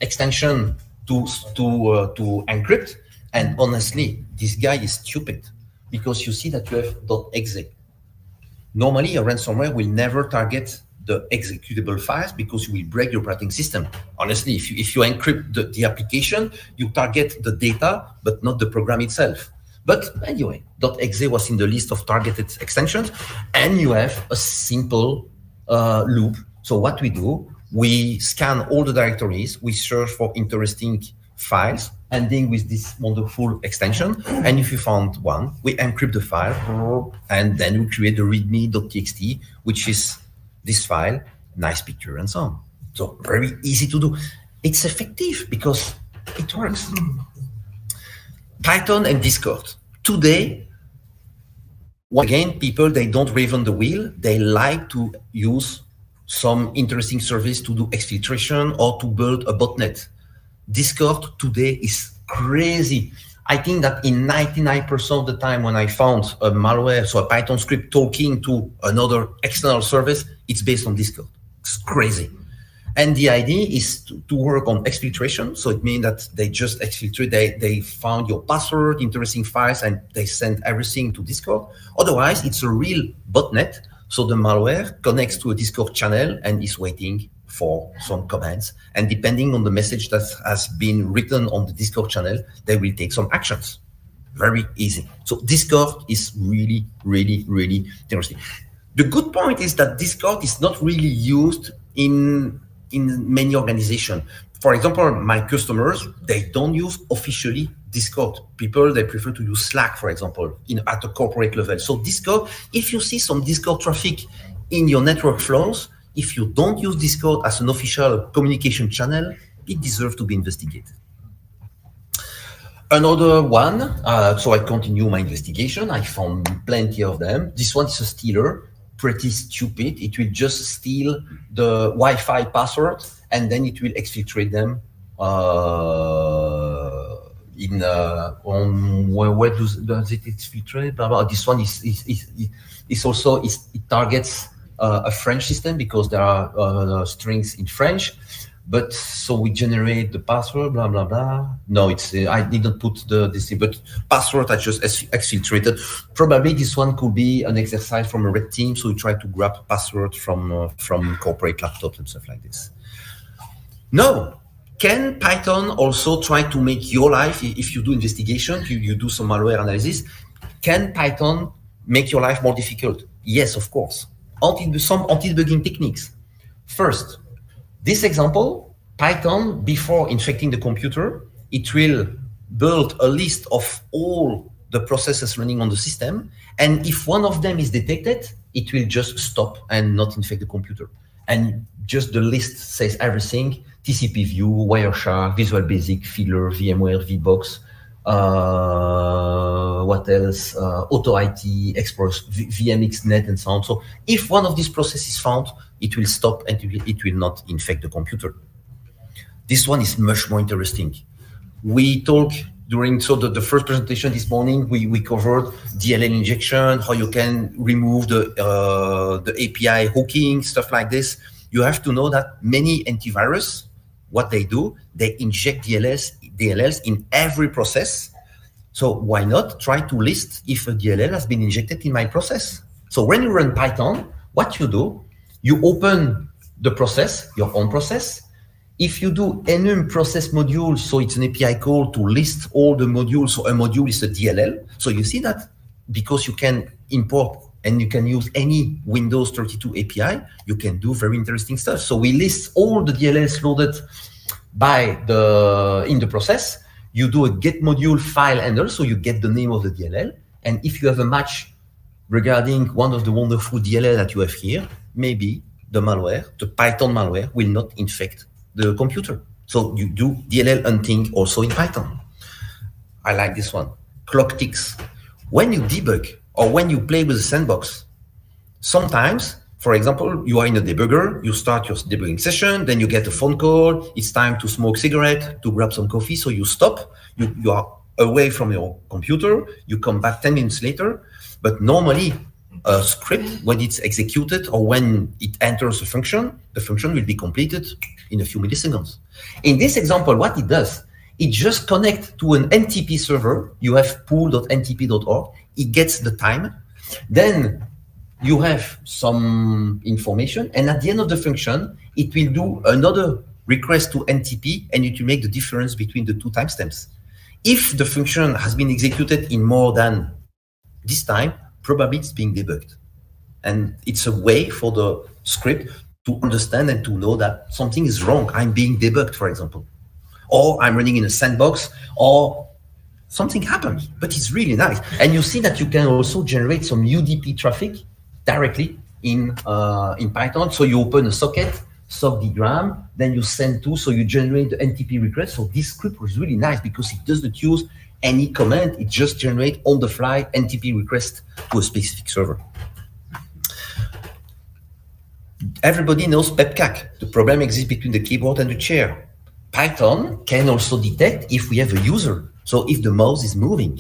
extension to encrypt, and honestly, this guy is stupid, because you see that you have .exe. Normally, a ransomware will never target the executable files, because you will break the operating system. Honestly, if you encrypt the application, you target the data, but not the program itself. But anyway, .exe was in the list of targeted extensions, and you have a simple loop. So what we do, we scan all the directories, we search for interesting files, ending with this wonderful extension. And if you found one, we encrypt the file, and then we create the readme.txt, which is this file, nice picture, and so on. So very easy to do. It's effective because it works. Python and Discord. Today, again, people, they don't reinvent the wheel. They like to use some interesting service to do exfiltration or to build a botnet. Discord today is crazy. I think that in 99% of the time when I found a malware, so a Python script talking to another external service, it's based on Discord. It's crazy. And the idea is to work on exfiltration. So it means that they just exfiltrate, they found your password, interesting files, and they send everything to Discord. Otherwise, it's a real botnet. So the malware connects to a Discord channel and is waiting for some commands. And depending on the message that has been written on the Discord channel, they will take some actions. Very easy. So Discord is really, really, really interesting. The good point is that Discord is not really used in many organizations. For example, my customers, they don't use officially Discord. People, they prefer to use Slack, for example, at a corporate level. So Discord, if you see some Discord traffic in your network flows, if you don't use Discord as an official communication channel, it deserves to be investigated. Another one, so I continue my investigation. I found plenty of them. This one is a stealer, pretty stupid. It will just steal the Wi-Fi password, and then it will exfiltrate them on where does it exfiltrate? Blah, blah. This one is also it targets a French system because there are strings in French. But so we generate the password, blah, blah, blah. No, it's, I didn't put this, but password I just exfiltrated. Probably this one could be an exercise from a red team. So we try to grab password from corporate laptops and stuff like this. No. Can Python also try to make your life, if you do investigation, you do some malware analysis, can Python make your life more difficult? Yes, of course. Some anti-debugging techniques. First, this example, Python, before infecting the computer, it will build a list of all the processes running on the system. And if one of them is detected, it will just stop and not infect the computer. And just the list says everything: TCP view, Wireshark, Visual Basic, Fiddler, VMware, VBox, what else? Auto IT, Express, VMXNet, and so on. So if one of these processes is found, it will stop and it will not infect the computer. This one is much more interesting. We talk during the first presentation this morning, we covered DLL injection, how you can remove the API hooking, stuff like this. You have to know that many antivirus, what they do, they inject DLLs in every process. So why not try to list if a DLL has been injected in my process? So when you run Python, what you do, you open the process, your own process. If you do enum process module, so it's an API call to list all the modules. So a module is a DLL. So you see that because you can import and you can use any Windows 32 API, you can do very interesting stuff. So we list all the DLLs loaded in the process. You do a get module file handle, so you get the name of the DLL. And if you have a match regarding one of the wonderful DLL that you have here, maybe the malware, the Python malware, will not infect the computer. So you do DLL hunting also in Python. I like this one. Clock ticks. When you debug or when you play with the sandbox, sometimes, for example, you are in a debugger, you start your debugging session, then you get a phone call, it's time to smoke cigarette, to grab some coffee, so you stop, you are away from your computer, you come back 10 minutes later, but normally a script, when it's executed or when it enters a function, the function will be completed in a few milliseconds. In this example, what it does, it just connects to an NTP server. You have pool.ntp.org. It gets the time. Then you have some information. And at the end of the function, it will do another request to NTP, and it will make the difference between the two timestamps. If the function has been executed in more than this time, probably it's being debugged. And it's a way for the script to understand and to know that something is wrong. I'm being debugged, for example. Or I'm running in a sandbox, or something happened, but it's really nice. And you see that you can also generate some UDP traffic directly in Python. So you open a socket, sockdgram, then you send to, so you generate the NTP request. So this script was really nice because it doesn't use any command. It just generates on the fly NTP request to a specific server. Everybody knows PEPCAC. The problem exists between the keyboard and the chair. Python can also detect if we have a user. So if the mouse is moving.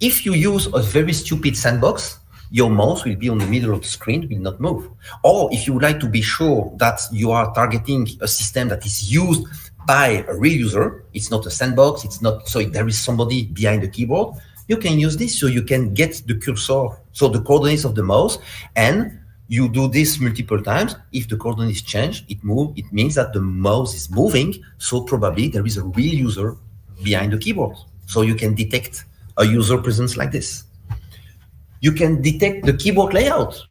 If you use a very stupid sandbox, your mouse will be on the middle of the screen, will not move. Or if you would like to be sure that you are targeting a system that is used by a real user, it's not a sandbox, it's not, so there is somebody behind the keyboard, you can use this so you can get the cursor, so the coordinates of the mouse, and you do this multiple times. If the coordinates change, it means that the mouse is moving, so probably there is a real user behind the keyboard. So you can detect a user presence like this. You can detect the keyboard layout.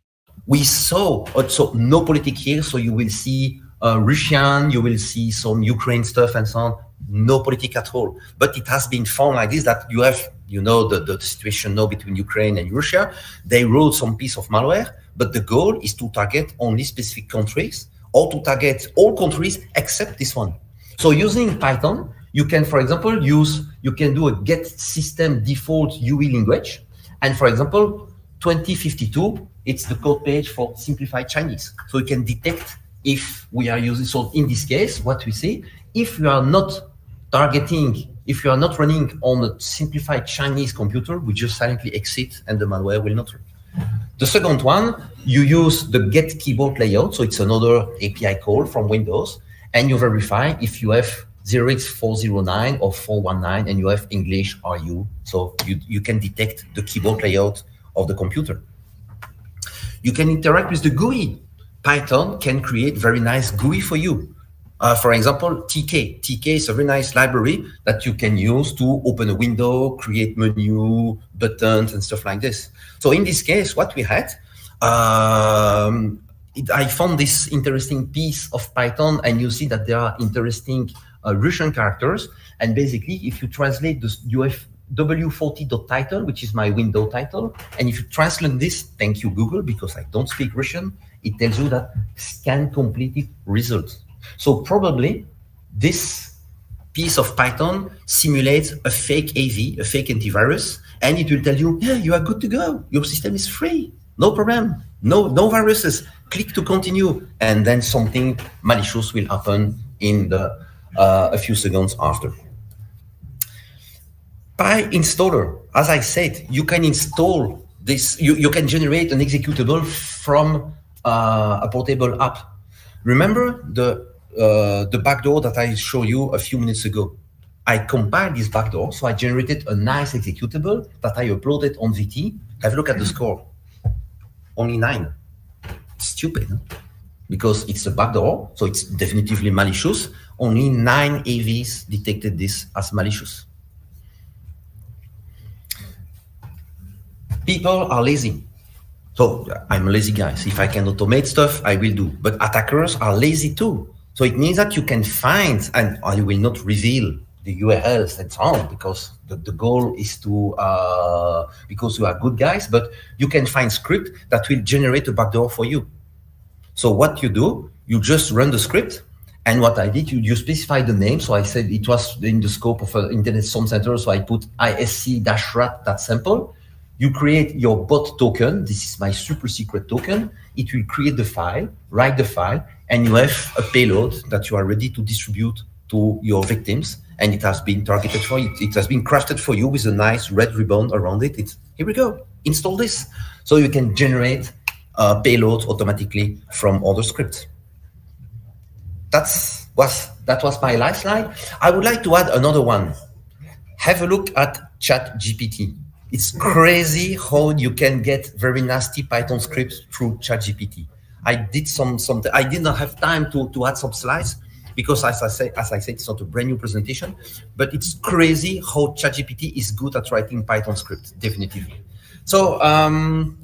We saw also no politics here, so you will see Russian, you will see some Ukraine stuff and so on. No politics at all. But it has been found like this, that you have, you know, the situation now between Ukraine and Russia. They wrote some piece of malware, but the goal is to target only specific countries or to target all countries except this one. So using Python, you can, for example, you can do a get system default UI language. And for example, 2052, it's the code page for simplified Chinese. So you can detect if we are using, so in this case, what we see, if you are not targeting, if you are not running on a simplified Chinese computer, we just silently exit and the malware will not run. The second one, you use the get keyboard layout. So it's another API call from Windows. and you verify if you have 0x409 or 419 and you have English RU. So you can detect the keyboard layout of the computer. You can interact with the GUI. Python can create very nice GUI for you. For example, TK. TK is a very nice library that you can use to open a window, create menu, buttons, and stuff like this. So in this case, what we had, I found this interesting piece of Python, and you see that there are interesting Russian characters. And basically, if you translate this, you have w40.title, which is my window title. And if you translate this, thank you, Google, because I don't speak Russian, it tells you that scan completed results. So probably this piece of Python simulates a fake AV, a fake antivirus, and it will tell you, yeah, you are good to go. Your system is free. No problem. No viruses. Click to continue. And then something malicious will happen in the a few seconds after. PyInstaller, as I said, you can install this. You can generate an executable from a portable app. Remember the backdoor that I showed you a few minutes ago? I compiled this backdoor, so I generated a nice executable that I uploaded on VT. Have a look at the score. Only 9. Stupid, huh? Because it's a backdoor, so it's definitively malicious. Only 9 AVs detected this as malicious. People are lazy. So I'm a lazy guy. So if I can automate stuff, I will do. But attackers are lazy too. So it means that you can find, and I will not reveal the URLs and so on, because the goal is to, because you are good guys, but you can find script that will generate a backdoor for you. So what you do, you just run the script. And what I did, you specify the name. So I said it was in the scope of an Internet Sum Center. So I put isc-rat.sample. You create your bot token. This is my super secret token. It will create the file, write the file, and you have a payload that you are ready to distribute to your victims. And it has been targeted for you. It has been crafted for you with a nice red ribbon around it. Here we go. Install this. So you can generate payloads automatically from other scripts. That was my last slide. I would like to add another one. Have a look at ChatGPT. It's crazy how you can get very nasty Python scripts through ChatGPT. I did I did not have time to add some slides because, as I said, it's not a brand new presentation, but it's crazy how ChatGPT is good at writing Python scripts, definitively. So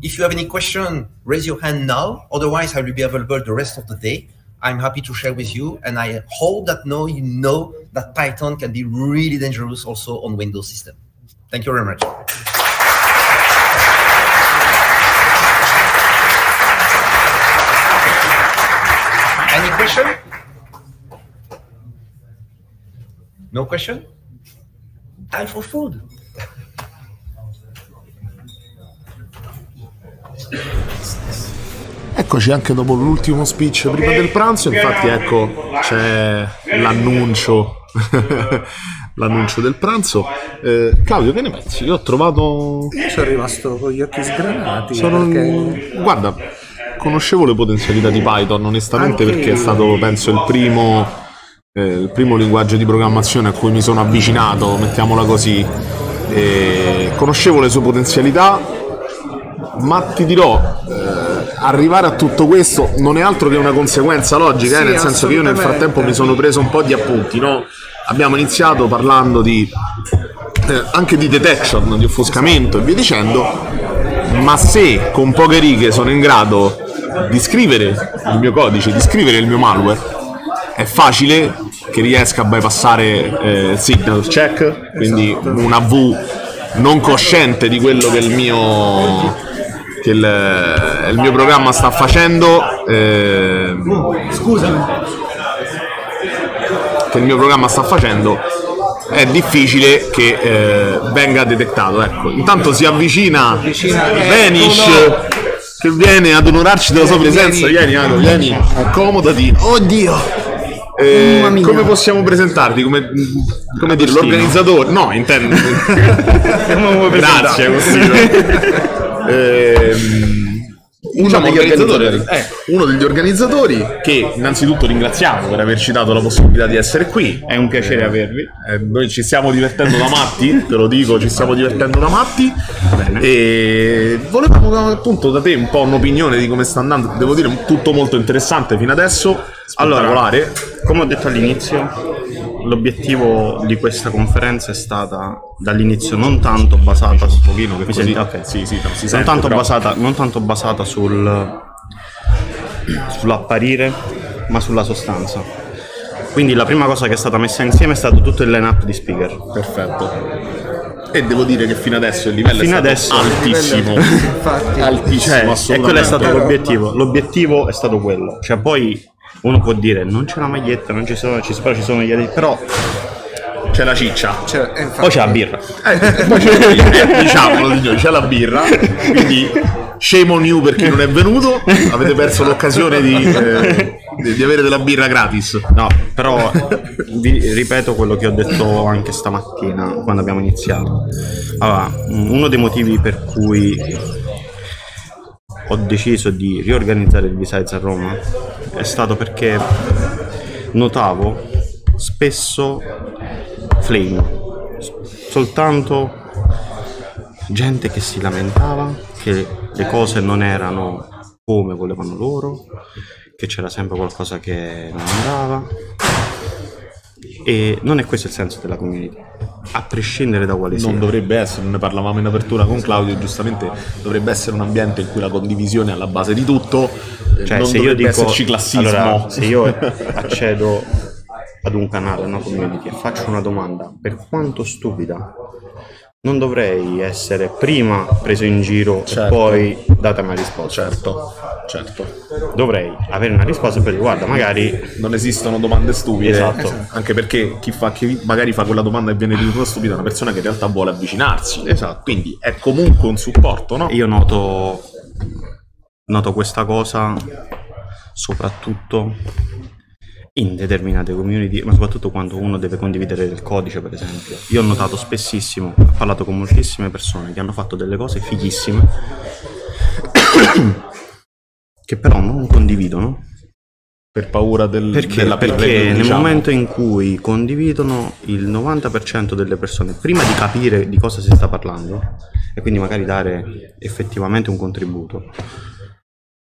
if you have any question, raise your hand now. Otherwise, I will be available the rest of the day. I'm happy to share with you, and I hope that now you know that Python can be really dangerous also on Windows system. Thank you very much. Any question? No question? Time for food. Eccoci anche dopo l'ultimo speech prima del pranzo, infatti ecco c'è l'annuncio l'annuncio del pranzo. Claudio, che ne pensi? Io ho trovato... Io sono rimasto con gli occhi sgranati. Guarda, conoscevo le potenzialità di Python onestamente perché è stato, penso, il primo linguaggio di programmazione a cui mi sono avvicinato, mettiamola così. Conoscevo le sue potenzialità, ma ti dirò... arrivare a tutto questo non è altro che una conseguenza logica, sì, nel senso che io nel frattempo mi sono preso un po' di appunti, no? Abbiamo iniziato parlando di anche di detection, di offuscamento e via dicendo, ma se con poche righe sono in grado di scrivere il mio codice, di scrivere il mio malware, è facile che riesca a bypassare signal check, quindi una V non cosciente di quello che il mio programma sta facendo, è difficile che venga detettato. Ecco, intanto si avvicina Vanish che viene ad onorarci della sua presenza. Vieni, accomodati. Oddio, come possiamo presentarti? Come dire, l'organizzatore? No, intendo. Grazie, uno degli organizzatori, che innanzitutto ringraziamo per averci dato la possibilità di essere qui. È un piacere avervi. Noi ci stiamo divertendo da matti, te lo dico, ci stiamo divertendo da matti. Bene. E volevamo appunto da te un po' un'opinione di come sta andando. Devo dire, tutto molto interessante fino adesso, spettacolare. Allora, come ho detto all'inizio, l'obiettivo di questa conferenza è stata dall'inizio non tanto basata un pochino che così, okay. sì, non si non, sente, tanto però. non tanto basata sull'apparire, ma sulla sostanza. Quindi la prima cosa che è stata messa insieme è stato tutto il line-up di speaker. Perfetto. E devo dire che fino adesso il livello è stato altissimo. Infatti, altissimo, e quello è stato l'obiettivo. L'obiettivo è stato quello. Cioè, poi uno può dire non c'è la maglietta, non ci sono, ci sono gli adesivi, però c'è la ciccia, poi c'è la birra. Poi diciamolo signori, c'è la birra, quindi shame on you per chi non è venuto, avete perso l'occasione di avere della birra gratis. No, però vi ripeto quello che ho detto anche stamattina quando abbiamo iniziato. Allora, uno dei motivi per cui ho deciso di riorganizzare il BSides Roma è stato perché notavo spesso flame, soltanto gente che si lamentava che le cose non erano come volevano loro, che c'era sempre qualcosa che non andava, e non è questo il senso della community, a prescindere da quale sia. Non dovrebbe essere, ne parlavamo in apertura con Claudio, giustamente dovrebbe essere un ambiente in cui la condivisione è alla base di tutto, cioè, non se dovrebbe io dico, esserci classismo. allora, se io accedo ad un canale, una community, e faccio una domanda, per quanto stupida, non dovrei essere prima preso in giro e poi data una risposta. Certo. Dovrei avere una risposta per dire guarda, magari non esistono domande stupide. Esatto. Anche perché chi magari fa quella domanda e viene ritenuta stupida è una persona che in realtà vuole avvicinarsi. Esatto. Quindi è comunque un supporto, no? Io noto questa cosa soprattutto in determinate community, ma soprattutto quando uno deve condividere il codice, per esempio. Io ho notato spessissimo, ho parlato con moltissime persone che hanno fatto delle cose fighissime che però non condividono per paura perché nel momento in cui condividono, il 90% delle persone, prima di capire di cosa si sta parlando e quindi magari dare effettivamente un contributo,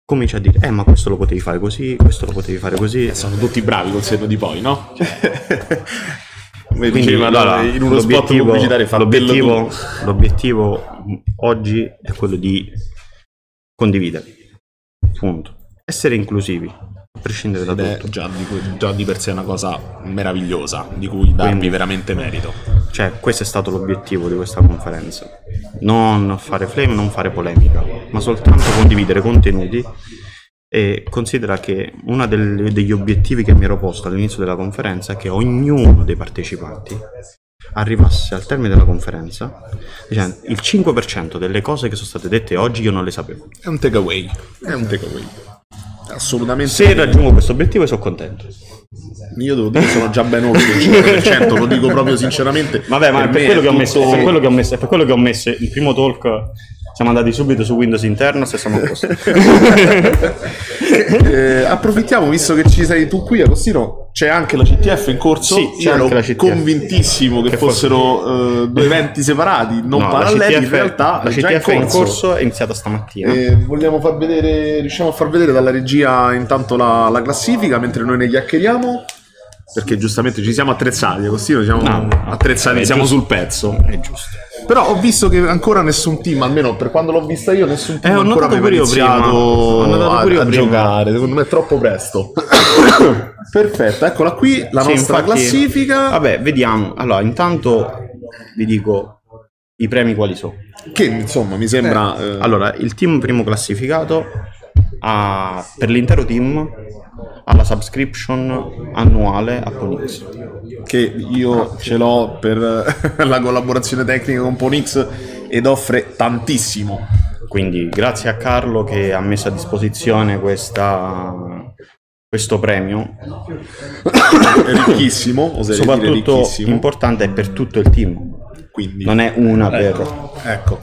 comincia a dire ma questo lo potevi fare così, questo lo potevi fare così. Sono tutti bravi col senno di poi, no? Quindi in uno spot pubblicitario fa l'obiettivo oggi è quello di condividere, punto. Essere inclusivi, a prescindere da tutto. Già di per sé è una cosa meravigliosa, di cui darvi veramente merito. Cioè, questo è stato l'obiettivo di questa conferenza. Non fare flame, non fare polemica, ma soltanto condividere contenuti. E considera che uno degli obiettivi che mi ero posto all'inizio della conferenza è che ognuno dei partecipanti arrivasse al termine della conferenza dicendo il 5% delle cose che sono state dette oggi io non le sapevo. È un takeaway. Assolutamente. Se raggiungo questo obiettivo sono contento. Io devo dire che sono già ben oltre il 5%, lo dico proprio sinceramente. Vabbè, ma è per quello che ho messo il primo talk. Siamo andati subito su Windows Internos e siamo a posto. Approfittiamo, visto che ci sei tu qui, Agostino, c'è anche la CTF in corso. Sì, c'è anche la CTF. Convintissimo che fossero due eventi separati, non paralleli. In realtà la CTF è in corso, è iniziata stamattina. Vogliamo far vedere, riusciamo a far vedere dalla regia intanto la classifica mentre noi ne chiacchieriamo? Perché giustamente ci siamo attrezzati, Agostino, siamo attrezzati, siamo sul pezzo. È giusto. Però ho visto che ancora nessun team, almeno per quando l'ho vista io, nessun team ancora aveva iniziato a giocare. Secondo me è troppo presto. Perfetto, eccola qui la nostra classifica. Vabbè, vediamo. Allora, intanto vi dico i premi quali sono. Che insomma mi sembra... Allora, il team primo classificato per l'intero team ha la subscription annuale a ᴑix, che io ce l'ho per la collaborazione tecnica con ᴑix ed offre tantissimo. Quindi grazie a Carlo che ha messo a disposizione questo premio. È ricchissimo, soprattutto dire ricchissimo. Importante è per tutto il team, quindi non è una per... Ecco.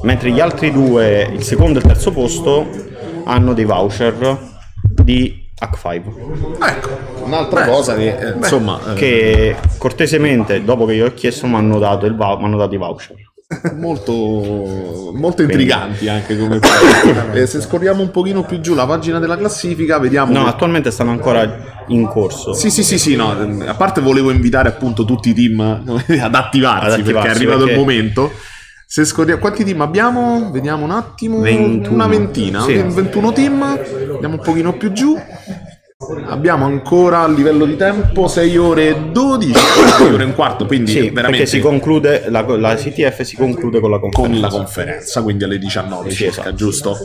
Mentre gli altri due, il secondo e il terzo posto, hanno dei voucher di H5. Ecco, un'altra cosa che insomma che cortesemente, dopo che io ho chiesto, mi hanno dato i voucher. molto intriganti anche come se scorriamo un pochino più giù la pagina della classifica, vediamo. No, attualmente stanno ancora in corso. Sì, no, a parte volevo invitare appunto tutti i team ad attivarsi perché è arrivato il momento. Se scorriamo, quanti team abbiamo? Vediamo un attimo. 21. Una ventina, sì. 21 team. Andiamo un pochino più giù. Abbiamo ancora a livello di tempo 6 ore e 12, 6 ore e un quarto, quindi sì, veramente perché si conclude la CTF si conclude con la conferenza, quindi alle 19 sì, circa, esatto. Giusto?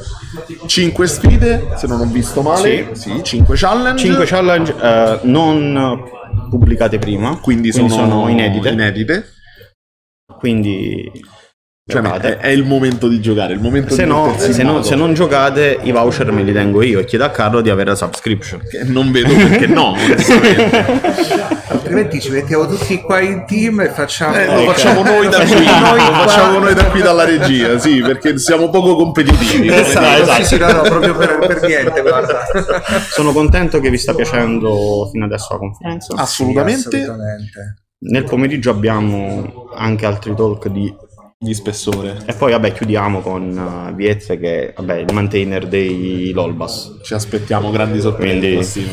5 sfide, se non ho visto male, sì 5 challenge. 5 challenge non pubblicate prima, quindi sono inedite. Quindi cioè, è il momento di giocare, il momento se non giocate, i voucher me li tengo io e chiedo a Carlo di avere la subscription. Che non vedo perché no, onestamente. Altrimenti ci mettiamo tutti qua in team e facciamo lo facciamo noi da qui, lo facciamo noi da qui dalla regia, sì, perché siamo poco competitivi. Esatto. Sì, no, proprio per niente, guarda. Sono contento che vi sta piacendo fino adesso la conferenza. Assolutamente. Nel pomeriggio abbiamo anche altri talk di spessore. E poi vabbè chiudiamo con Viezze che è il maintainer dei LOLBAS. Ci aspettiamo grandi sorprese.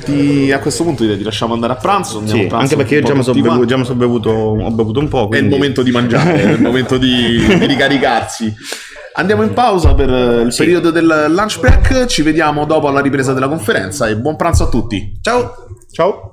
Quindi a questo punto direi ti lasciamo andare a pranzo. Sì, a pranzo anche perché io già mi sono bevuto un po'. Quindi... È il momento di mangiare, è il momento di ricaricarsi. Andiamo in pausa per il periodo del lunch break. Ci vediamo dopo alla ripresa della conferenza e buon pranzo a tutti. Ciao.